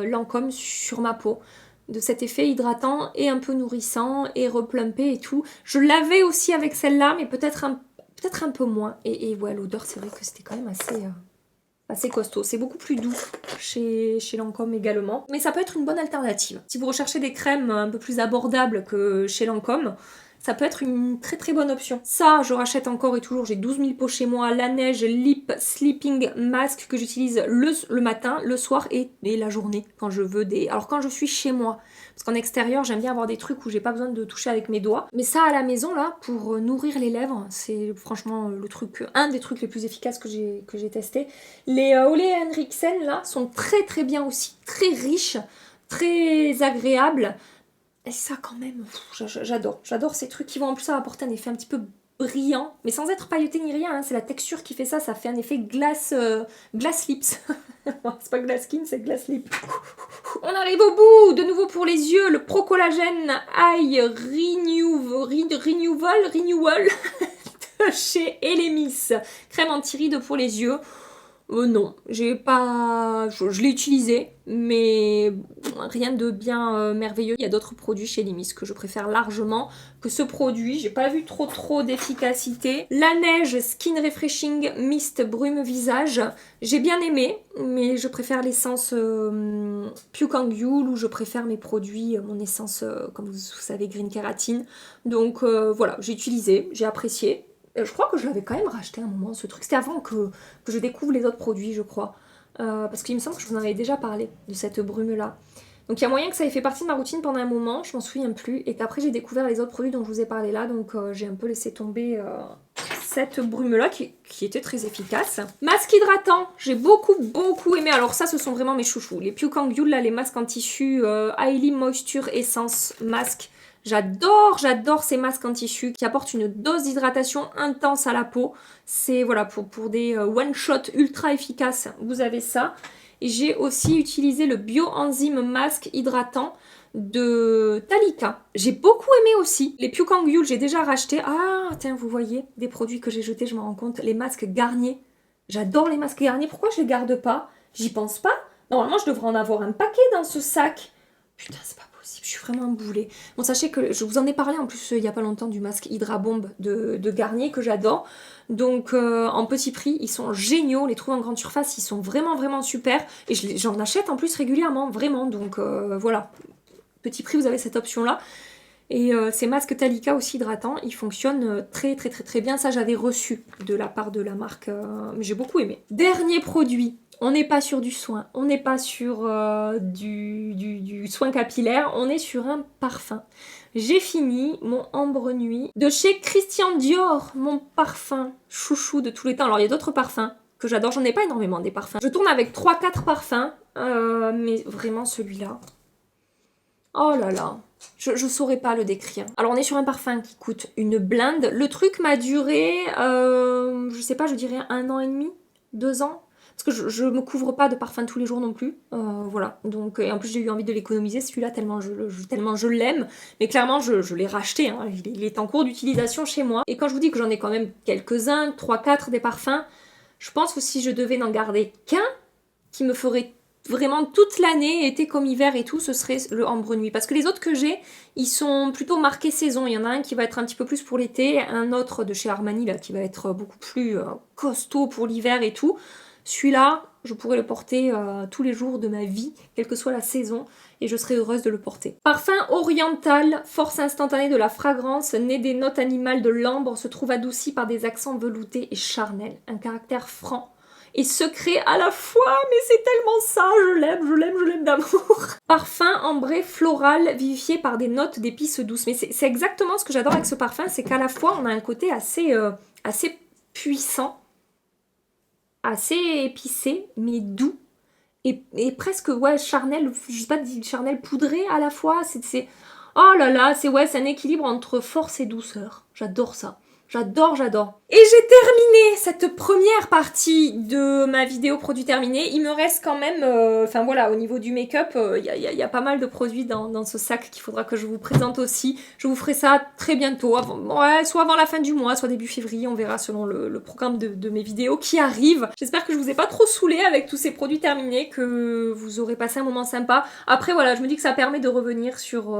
Lancôme sur ma peau, de cet effet hydratant et un peu nourrissant et replumpé et tout. Je l'avais aussi avec celle-là, mais peut-être un peu moins. Et ouais, l'odeur, c'est vrai que c'était quand même assez costaud. C'est beaucoup plus doux chez Lancôme également. Mais ça peut être une bonne alternative. Si vous recherchez des crèmes un peu plus abordables que chez Lancôme, ça peut être une très bonne option. Ça, je rachète encore et toujours, j'ai 12 000 pots chez moi. La Neige Lip Sleeping Mask que j'utilise le matin, le soir et la journée quand je veux des... Alors quand je suis chez moi, parce qu'en extérieur, j'aime bien avoir des trucs où j'ai pas besoin de toucher avec mes doigts. Mais ça, à la maison, là, pour nourrir les lèvres, c'est franchement un des trucs les plus efficaces que j'ai testé. Les Ole Henriksen, là, sont très bien aussi, très riches, très agréables. Et ça quand même, j'adore ces trucs qui vont en plus apporter un effet un petit peu brillant, mais sans être pailleté ni rien, hein. C'est la texture qui fait ça, ça fait un effet glace lips. C'est pas glass skin, c'est glass lip. On arrive au bout, de nouveau pour les yeux, le Pro Collagen Eye Renewal de chez Elemis, crème anti-rides pour les yeux. Non, j'ai pas... Je l'ai utilisé, mais rien de bien merveilleux. Il y a d'autres produits chez Limis que je préfère largement que ce produit. J'ai pas vu trop d'efficacité. La Neige Skin Refreshing Mist Brume Visage, j'ai bien aimé, mais je préfère l'essence Pukangyul ou je préfère mes produits, mon essence, comme vous savez, Green Keratin. Donc voilà, j'ai utilisé, j'ai apprécié. Je crois que je l'avais quand même racheté à un moment, ce truc. C'était avant que je découvre les autres produits, je crois. Parce qu'il me semble que je vous en avais déjà parlé, de cette brume-là. Donc il y a moyen que ça ait fait partie de ma routine pendant un moment, je m'en souviens plus. Et qu'après j'ai découvert les autres produits dont je vous ai parlé là. Donc j'ai un peu laissé tomber cette brume-là qui était très efficace. Masque hydratant, j'ai beaucoup aimé. Alors ça, ce sont vraiment mes chouchous. Les Pukangyul, là, les masques en tissu Highly Moisture Essence Masque. J'adore ces masques en tissu qui apportent une dose d'hydratation intense à la peau. C'est voilà pour des one-shot ultra efficaces, vous avez ça. Et j'ai aussi utilisé le Bioenzyme Masque Hydratant de Talika. J'ai beaucoup aimé aussi. Les Pukangyul, j'ai déjà racheté. Ah, tiens, vous voyez, des produits que j'ai jetés, je m'en rends compte. Les masques Garnier. J'adore les masques Garnier. Pourquoi je les garde pas? J'y pense pas. Normalement, je devrais en avoir un paquet dans ce sac. Putain, c'est pas possible, je suis vraiment un boulet. Bon, sachez que je vous en ai parlé en plus il y a pas longtemps du masque Hydra Bomb de Garnier que j'adore. Donc en petit prix, ils sont géniaux, les trouver en grande surface, ils sont vraiment vraiment super. Et j'en achète en plus régulièrement, vraiment. Donc voilà, petit prix, vous avez cette option-là. Et ces masques Talika aussi hydratants, ils fonctionnent très très très très bien. Ça, j'avais reçu de la part de la marque, mais j'ai beaucoup aimé. Dernier produit. On n'est pas sur du soin, on n'est pas sur du soin capillaire, on est sur un parfum. J'ai fini mon Ambre Nuit de chez Christian Dior, mon parfum chouchou de tous les temps. Alors il y a d'autres parfums que j'adore, j'en ai pas énormément des parfums. Je tourne avec 3-4 parfums, mais vraiment celui-là. Oh là là, je saurais pas le décrire. Alors on est sur un parfum qui coûte une blinde. Le truc m'a duré, je sais pas, je dirais 1 an et demi, 2 ans. Parce que je me couvre pas de parfum tous les jours non plus. Voilà. Donc, et en plus j'ai eu envie de l'économiser celui-là tellement je l'aime. Mais clairement je l'ai racheté. Hein. Il est en cours d'utilisation chez moi. Et quand je vous dis que j'en ai quand même quelques-uns, 3-4 des parfums, je pense que si je devais n'en garder qu'un qui me ferait vraiment toute l'année, été comme hiver et tout, ce serait le Ambre Nuit. Parce que les autres que j'ai, ils sont plutôt marqués saison. Il y en a un qui va être un petit peu plus pour l'été, un autre de chez Armani là, qui va être beaucoup plus costaud pour l'hiver et tout. Celui-là, je pourrais le porter tous les jours de ma vie, quelle que soit la saison, et je serais heureuse de le porter. Parfum oriental, force instantanée de la fragrance, né des notes animales de l'ambre, se trouve adouci par des accents veloutés et charnels. Un caractère franc et secret à la fois, mais c'est tellement ça, je l'aime d'amour. Parfum ambré floral vivifié par des notes d'épices douces. Mais c'est exactement ce que j'adore avec ce parfum, c'est qu'à la fois on a un côté assez puissant, assez épicé, mais doux. Et presque, ouais, charnel, je sais pas, charnel poudré à la fois. Oh là là, c'est un équilibre entre force et douceur. J'adore ça. J'adore. Et j'ai terminé cette première partie de ma vidéo produit terminé. Il me reste quand même, enfin voilà, au niveau du make-up, il y a pas mal de produits dans ce sac qu'il faudra que je vous présente aussi. Je vous ferai ça très bientôt, soit avant la fin du mois, soit début février, on verra selon le programme de mes vidéos qui arrivent. J'espère que je vous ai pas trop saoulé avec tous ces produits terminés, que vous aurez passé un moment sympa. Après voilà, je me dis que ça permet de revenir sur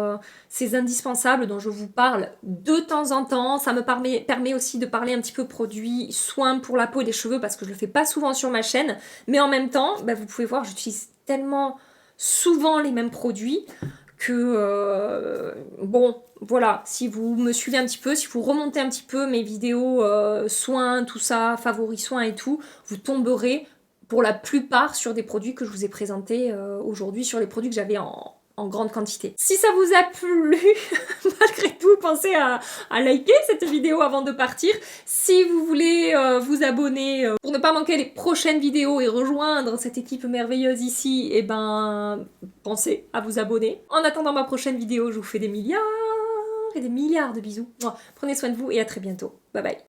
ces indispensables dont je vous parle de temps en temps. Ça me permet aussi de parler un petit peu produits, soins pour la peau et les cheveux, parce que je le fais pas souvent sur ma chaîne, mais en même temps, vous pouvez voir, j'utilise tellement souvent les mêmes produits que, bon, voilà, si vous me suivez un petit peu, si vous remontez un petit peu mes vidéos soins, tout ça, favoris soins et tout, vous tomberez pour la plupart sur des produits que je vous ai présentés aujourd'hui, sur les produits que j'avais en grande quantité. Si ça vous a plu, malgré tout, pensez à liker cette vidéo avant de partir. Si vous voulez vous abonner pour ne pas manquer les prochaines vidéos et rejoindre cette équipe merveilleuse ici, et pensez à vous abonner. En attendant ma prochaine vidéo, je vous fais des milliards et des milliards de bisous. Prenez soin de vous et à très bientôt. Bye bye.